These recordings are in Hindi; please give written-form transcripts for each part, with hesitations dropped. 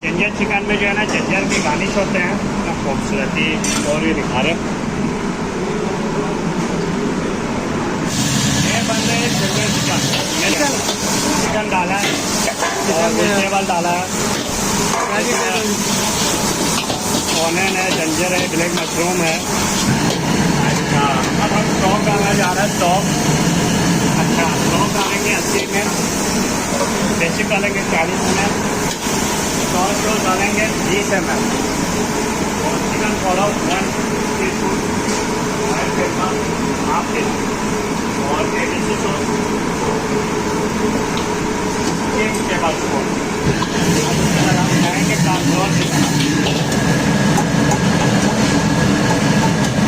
जिंजर चिकन में जो है ना जिंजर के गार्निश होते हैं ना, खूबसूरती और भी दिखा रहे। ये बन रहे हैं जिंजर चिकन, चिकन डाला है और वेजिटेबल डाला है, ऑनियन है, जिंजर है, ब्लैक मशरूम है। अच्छा, अब हम स्टॉक डालना जा रहा है। स्टॉक, अच्छा स्टॉक डालेंगे 80 ml, बेसिक डालेंगे 40 ml, सॉस को डालेंगे 20 ml और chicken powder 1 teaspoon, half teaspoon और ABC सॉस 1 टेबलस्पून। डालेंगे कॉर्नफ्लोर,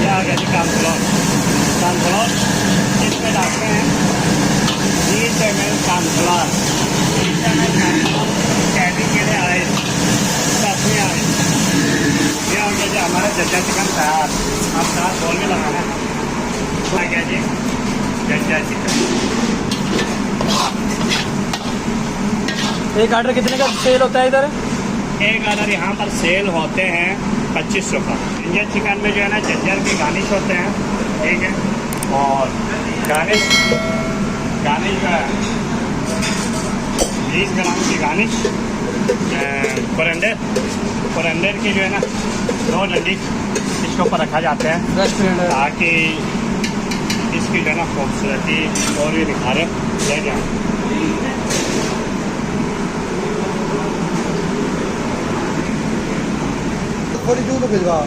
यह आ गया जी कॉर्नफ्लोर। कॉर्नफ्लोर इसमें डालते हैं 20 ml कॉर्नफ्लोर, 20 ml कॉर्नफ्लोर कैदी के लिए आए, दसवीं आए। यह हो गया जी हमारा जिंजर चिकन तैयार। आप साथ बोल भी लगाना है। आ गया जी जिंजर चिकन। एक आर्डर कितने का सेल होता है इधर? एक ऑर्डर यहाँ पर सेल होते हैं 2500 का। जिंजर चिकन में जो है ना जिंजर के गार्निश होते हैं, ठीक है, और गार्निश जो है 20 ग्राम की गार्निश, कोरिएंडर की जो है ना 2 डंडी इसके ऊपर रखा जाते हैं 10 मिनट ताकि इसकी जो है ना खूबसूरती और भी दिखा रहे ले जाए। थोड़ी दूर भिजवा।